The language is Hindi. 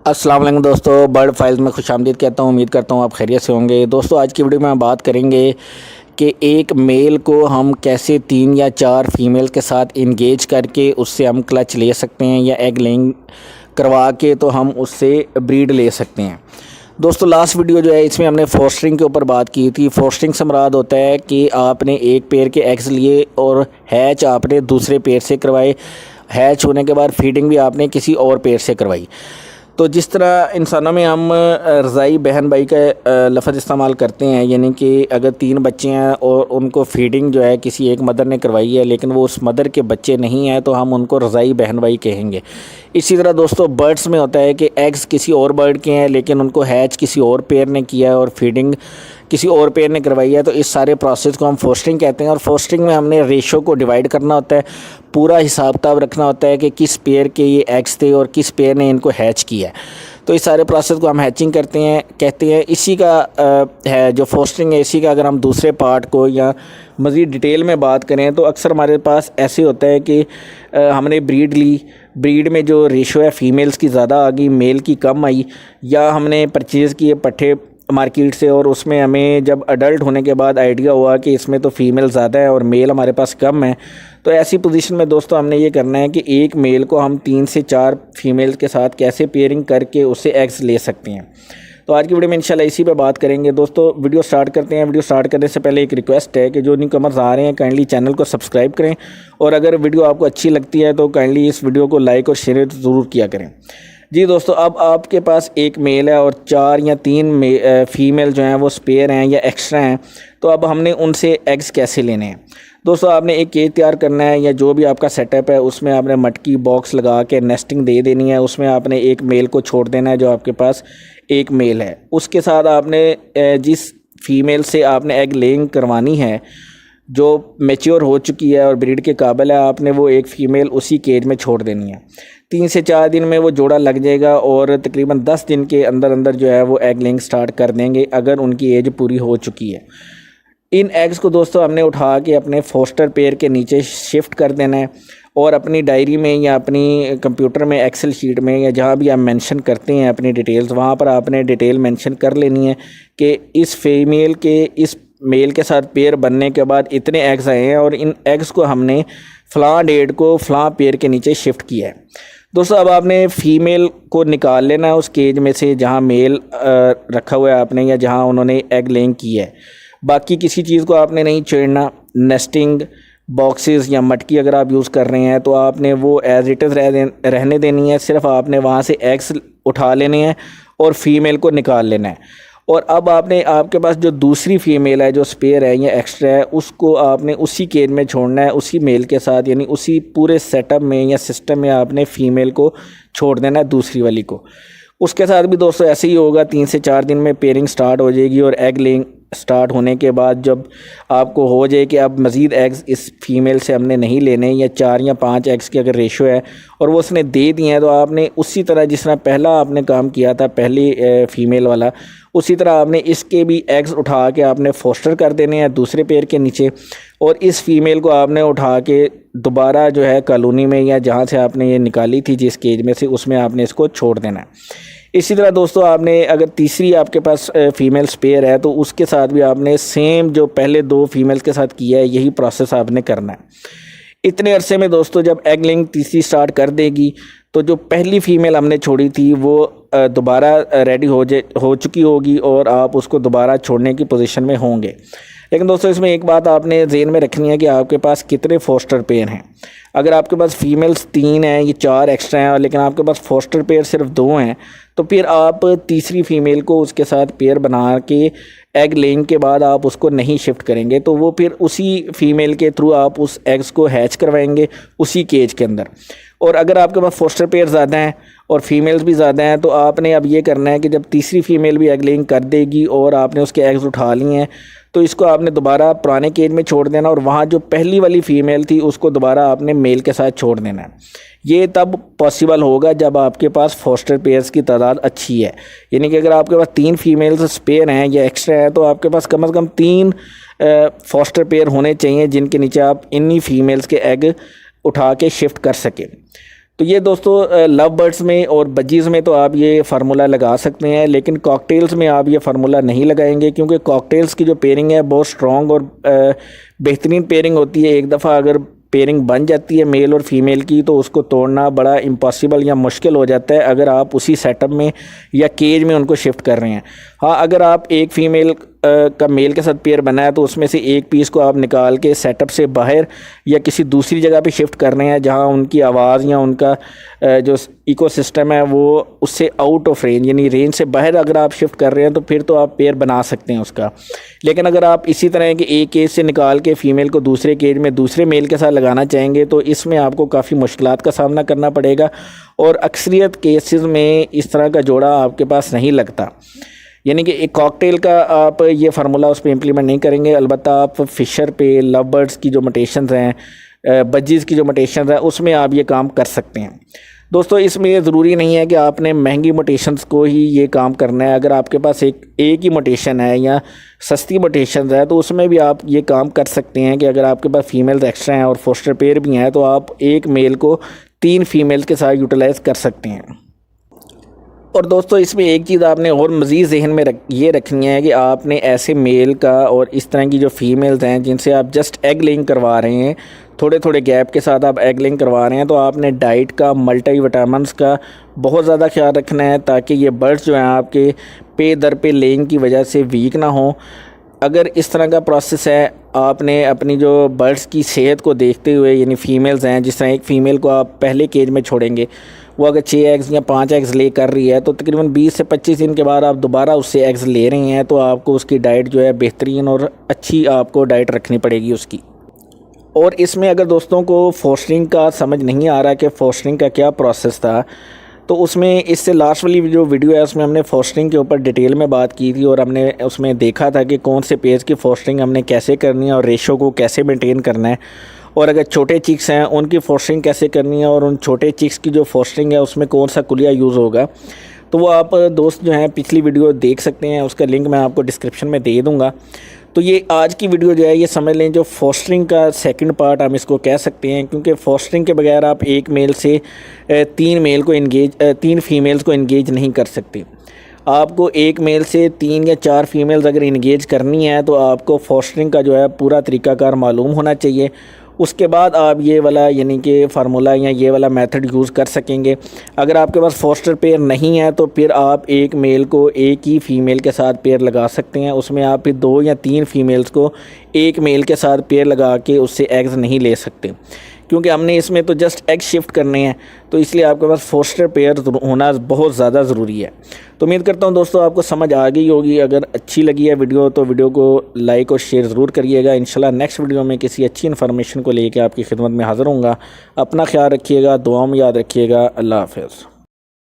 अस्सलाम वालेकुम दोस्तों, बर्ड फाइल्स में खुशामदीद कहता हूँ। उम्मीद करता हूँ आप खैरियत से होंगे। दोस्तों आज की वीडियो में हम बात करेंगे कि एक मेल को हम कैसे 3 या 4 फीमेल के साथ इंगेज करके उससे हम क्लच ले सकते हैं या एग लेइंग करवा के तो हम उससे ब्रीड ले सकते हैं। दोस्तों लास्ट वीडियो जो है इसमें हमने फोस्टरिंग के ऊपर बात की थी। फोस्टरिंग से मुराद होता है कि आपने एक पेयर के एग्स लिए और हैच आपने दूसरे पेयर से करवाए। हैच होने के बाद फीडिंग भी आपने किसी और पेयर से करवाई। तो जिस तरह इंसानों में हम रज़ाई बहन भाई का लफ्ज़ इस्तेमाल करते हैं, यानी कि अगर 3 बच्चे हैं और उनको फीडिंग जो है किसी एक मदर ने करवाई है लेकिन वो उस मदर के बच्चे नहीं हैं तो हम उनको रज़ाई बहन भाई कहेंगे। इसी तरह दोस्तों बर्ड्स में होता है कि एग्स किसी और बर्ड के हैं लेकिन उनको हैच किसी और पेयर ने किया है और फीडिंग किसी और पेयर ने करवाई है, तो इस सारे प्रोसेस को हम फोस्टरिंग कहते हैं। और फोस्टरिंग में हमने रेशो को डिवाइड करना होता है, पूरा हिसाब किताब रखना होता है कि किस पेयर के ये एग्स थे और किस पेयर ने इनको हैच किया है। तो इस सारे प्रोसेस को हम हैचिंग कहते हैं। इसी का है जो फोस्टरिंग है, इसी का अगर हम दूसरे पार्ट को या मज़ीद डिटेल में बात करें तो अक्सर हमारे पास ऐसे होता है कि हमने ब्रीड ली, ब्रीड में जो रेशो है फ़ीमेल्स की ज़्यादा आ गई, मेल की कम आई, या हमने परचेज़ किए पट्ठे मार्केट से और उसमें हमें जब अडल्ट होने के बाद आइडिया हुआ कि इसमें तो फ़ीमेल ज़्यादा है और मेल हमारे पास कम है। तो ऐसी पोजीशन में दोस्तों हमने ये करना है कि एक मेल को हम 3 से 4 फीमेल के साथ कैसे पेयरिंग करके उससे एग्स ले सकते हैं। तो आज की वीडियो में इंशाल्लाह इसी पे बात करेंगे। दोस्तों वीडियो स्टार्ट करते हैं। वीडियो स्टार्ट करने से पहले एक रिक्वेस्ट है कि जो न्यू कमर्स आ रहे हैं काइंडली चैनल को सब्सक्राइब करें और अगर वीडियो आपको अच्छी लगती है तो काइंडली इस वीडियो को लाइक और शेयर ज़रूर किया करें। जी दोस्तों, अब आपके पास एक मेल है और 4 या 3 फीमेल जो हैं वो स्पेयर हैं या एक्स्ट्रा हैं, तो अब हमने उनसे एग्स कैसे लेने हैं। दोस्तों आपने एक केज तैयार करना है या जो भी आपका सेटअप है उसमें आपने मटकी बॉक्स लगा के नेस्टिंग दे देनी है। उसमें आपने एक मेल को छोड़ देना है जो आपके पास एक मेल है। उसके साथ आपने जिस फीमेल से आपने एग लेइंग करवानी है, जो मैच्योर हो चुकी है और ब्रीड के काबिल है, आपने वो एक फ़ीमेल उसी केज में छोड़ देनी है। 3 से 4 दिन में वो जोड़ा लग जाएगा और तकरीबन 10 दिन के अंदर अंदर जो है वो एग लेइंग स्टार्ट कर देंगे अगर उनकी एज पूरी हो चुकी है। इन एग्स को दोस्तों हमने उठा के अपने फोस्टर पेयर के नीचे शिफ्ट कर देना है और अपनी डायरी में या अपनी कंप्यूटर में एक्सेल शीट में या जहाँ भी आप मेंशन करते हैं अपनी डिटेल्स, वहाँ पर आपने डिटेल मेंशन कर लेनी है कि इस फीमेल के इस मेल के साथ पेयर बनने के बाद इतने एग्स आए हैं और इन एग्स को हमने फ़लाँ डेट को फ़लाँ पेयर के नीचे शिफ्ट किया है। दोस्तों अब आपने फ़ीमेल को निकाल लेना है उस केज में से जहाँ मेल रखा हुआ है आपने या जहाँ उन्होंने एग लेइंग की है। बाकी किसी चीज़ को आपने नहीं छेड़ना। नेस्टिंग बॉक्सेस या मटकी अगर आप यूज़ कर रहे हैं तो आपने वो एज इट इज़ रहने देनी है। सिर्फ आपने वहाँ से एग्स उठा लेने हैं और फ़ीमेल को निकाल लेना है। और अब आपने आपके पास जो दूसरी फ़ीमेल है जो स्पेयर है या एक्स्ट्रा है उसको आपने उसी केज में छोड़ना है उसी मेल के साथ, यानी उसी पूरे सेटअप में या सिस्टम में आपने फ़ीमेल को छोड़ देना है दूसरी वाली को। उसके साथ भी दोस्तों ऐसे ही होगा। 3 से 4 दिन में पेयरिंग स्टार्ट हो जाएगी और एग लेइंग स्टार्ट होने के बाद जब आपको हो जाए कि अब मज़ीद एग्स इस फीमेल से हमने नहीं लेने या 4 या 5 एग्स की अगर रेशो है और वो उसने दे दिए हैं, तो आपने उसी तरह जिस तरह पहला आपने काम किया था पहली फ़ीमेल वाला, उसी तरह आपने इसके भी एग्स उठा के आपने फोस्टर कर देने हैं दूसरे पेयर के नीचे और इस फीमेल को आपने उठा के दोबारा जो है कॉलोनी में या जहाँ से आपने ये निकाली थी जिस केज में से उसमें आपने इसको छोड़ देना है। इसी तरह दोस्तों आपने अगर तीसरी आपके पास फ़ीमेल स्पेयर है तो उसके साथ भी आपने सेम जो पहले 2 फीमेल्स के साथ किया है यही प्रोसेस आपने करना है। इतने अरसे में दोस्तों जब एग लेइंग तीसरी स्टार्ट कर देगी तो जो पहली फ़ीमेल हमने छोड़ी थी वो दोबारा रेडी हो चुकी होगी और आप उसको दोबारा छोड़ने की पोजीशन में होंगे। लेकिन दोस्तों इसमें एक बात आपने ज़हन में रखनी है कि आपके पास कितने फोस्टर पेयर हैं। अगर आपके पास फ़ीमेल्स 3 हैं, ये 4 एक्स्ट्रा हैं लेकिन आपके पास फोस्टर पेयर सिर्फ 2 हैं, तो फिर आप तीसरी फ़ीमेल को उसके साथ पेयर बना के एग लेइंग के बाद आप उसको नहीं शिफ्ट करेंगे, तो वो फिर उसी फ़ीमेल के थ्रू आप उस एग्स को हैच करवाएंगे उसी केज के अंदर। और अगर आपके पास फोस्टर पेयर ज़्यादा हैं और फीमेल्स भी ज़्यादा हैं तो आपने अब ये करना है कि जब तीसरी फ़ीमेल भी एग लेइंग कर देगी और आपने उसके एग्स उठा लिए हैं तो इसको आपने दोबारा पुराने केज में छोड़ देना और वहाँ जो पहली वाली फ़ीमेल थी उसको दोबारा आपने मेल के साथ छोड़ देना है। ये तब पॉसिबल होगा जब आपके पास फोस्टर पेयर्स की तादाद अच्छी है, यानी कि अगर आपके पास 3 फीमेल्स स्पेयर हैं या एक्स्ट्रा हैं तो आपके पास कम से कम 3 फोस्टर पेयर होने चाहिए जिनके नीचे आप इन्हीं फीमेल्स के एग उठा के शिफ्ट कर सकें। तो ये दोस्तों लव बर्ड्स में और बजीज़ में तो आप ये फार्मूला लगा सकते हैं, लेकिन कॉकटेल्स में आप ये फार्मूला नहीं लगाएंगे, क्योंकि कॉकटेल्स की जो पेयरिंग है बहुत स्ट्रॉन्ग और बेहतरीन पेयरिंग होती है। एक दफ़ा अगर पेयरिंग बन जाती है मेल और फीमेल की, तो उसको तोड़ना बड़ा इम्पॉसिबल या मुश्किल हो जाता है अगर आप उसी सेटअप में या केज में उनको शिफ्ट कर रहे हैं। हाँ, अगर आप एक फ़ीमेल का मेल के साथ पेयर बना है तो उसमें से एक पीस को आप निकाल के सेटअप से बाहर या किसी दूसरी जगह पे शिफ्ट कर रहे हैं जहाँ उनकी आवाज़ या उनका जो इकोसिस्टम है वो उससे आउट ऑफ रेंज यानी रेंज से बाहर अगर आप शिफ्ट कर रहे हैं तो फिर तो आप पेयर बना सकते हैं उसका। लेकिन अगर आप इसी तरह के एक केज से निकाल के फ़ीमेल को दूसरे केज में दूसरे मेल के साथ लगाना चाहेंगे तो इसमें आपको काफ़ी मुश्किलात का सामना करना पड़ेगा और अक्सरियत केसेस में इस तरह का जोड़ा आपके पास नहीं लगता। यानी कि एक कॉकटेल का आप ये फार्मूला उस पर इम्प्लीमेंट नहीं करेंगे। अलबत्ता आप फ़िशर पे, लव बर्ड्स की जो मोटेशंस हैं, बजीज़ की जो मोटेशंस हैं, उसमें आप ये काम कर सकते हैं। दोस्तों इसमें ये ज़रूरी नहीं है कि आपने महंगी मोटेशंस को ही ये काम करना है। अगर आपके पास एक ही मोटेशन है या सस्ती मोटेशंस है तो उसमें भी आप ये काम कर सकते हैं कि अगर आपके पास फ़ीमेल्स एक्स्ट्रा हैं और फोस्टर पेयर भी हैं तो आप एक मेल को 3 फीमेल के साथ यूटिलाइज़ कर सकते हैं। और दोस्तों इसमें एक चीज़ आपने और मज़ीद जहन में ये रखनी है कि आपने ऐसे मेल का और इस तरह की जो फीमेल्स हैं जिनसे आप जस्ट एग लेइंग करवा रहे हैं, थोड़े थोड़े गैप के साथ आप एग लेइंग करवा रहे हैं, तो आपने डाइट का, मल्टी विटामिन्स का बहुत ज़्यादा ख्याल रखना है ताकि ये बर्ड्स जो हैं आपके पे दर पे लेइंग की वजह से वीक ना हो। अगर इस तरह का प्रोसेस है, आपने अपनी जो बर्ड्स की सेहत को देखते हुए, यानी फ़ीमेल्स हैं, जिस तरह एक फ़ीमेल को आप पहले केज में छोड़ेंगे, वो अगर 6 एग्स या 5 एग्स ले कर रही है तो तकरीबन 20 से 25 दिन के बाद आप दोबारा उससे एग्स ले रहे हैं, तो आपको उसकी डाइट जो है बेहतरीन और अच्छी आपको डाइट रखनी पड़ेगी उसकी। और इसमें अगर दोस्तों को फोस्टरिंग का समझ नहीं आ रहा कि फोस्टरिंग का क्या प्रोसेस था, तो उसमें इससे लास्ट वाली जो वीडियो है उसमें हमने फोस्टरिंग के ऊपर डिटेल में बात की थी और हमने उसमें देखा था कि कौन से पेज की फोस्टरिंग हमने कैसे करनी है और रेशो को कैसे मेंटेन करना है, और अगर छोटे चिक्स हैं उनकी फोस्टरिंग कैसे करनी है और उन छोटे चिक्स की जो फोस्टरिंग है उसमें कौन सा कुलिया यूज़ होगा। तो वो आप दोस्त जो हैं पिछली वीडियो देख सकते हैं, उसका लिंक मैं आपको डिस्क्रिप्शन में दे दूँगा। तो ये आज की वीडियो जो है ये समझ लें जो फोस्टरिंग का सेकंड पार्ट हम इसको कह सकते हैं, क्योंकि फोस्टरिंग के बगैर आप एक मेल से 3 फीमेल्स को इंगेज नहीं कर सकते। आपको एक मेल से 3 या 4 फीमेल्स अगर इंगेज करनी है तो आपको फोस्टरिंग का जो है पूरा तरीक़ाकार मालूम होना चाहिए। उसके बाद आप ये वाला यानी कि फार्मूला या ये वाला मेथड यूज़ कर सकेंगे। अगर आपके पास फोस्टर पेयर नहीं है तो फिर आप एक मेल को एक ही फ़ीमेल के साथ पेयर लगा सकते हैं। उसमें आप फिर 2 या 3 फीमेल्स को एक मेल के साथ पेयर लगा के उससे एग्स नहीं ले सकते, क्योंकि हमने इसमें तो जस्ट एग शिफ्ट करने हैं, तो इसलिए आपके पास फोस्टर पेयर होना बहुत ज़्यादा ज़रूरी है। तो उम्मीद करता हूं दोस्तों आपको समझ आ गई होगी। अगर अच्छी लगी है वीडियो तो वीडियो को लाइक और शेयर ज़रूर करिएगा। इंशाल्लाह नेक्स्ट वीडियो में किसी अच्छी इन्फॉर्मेशन को लेकर आपकी खिदमत में हाज़िर होऊंगा। अपना ख्याल रखिएगा, दुआ में याद रखिएगा। अल्लाह हाफ़िज़।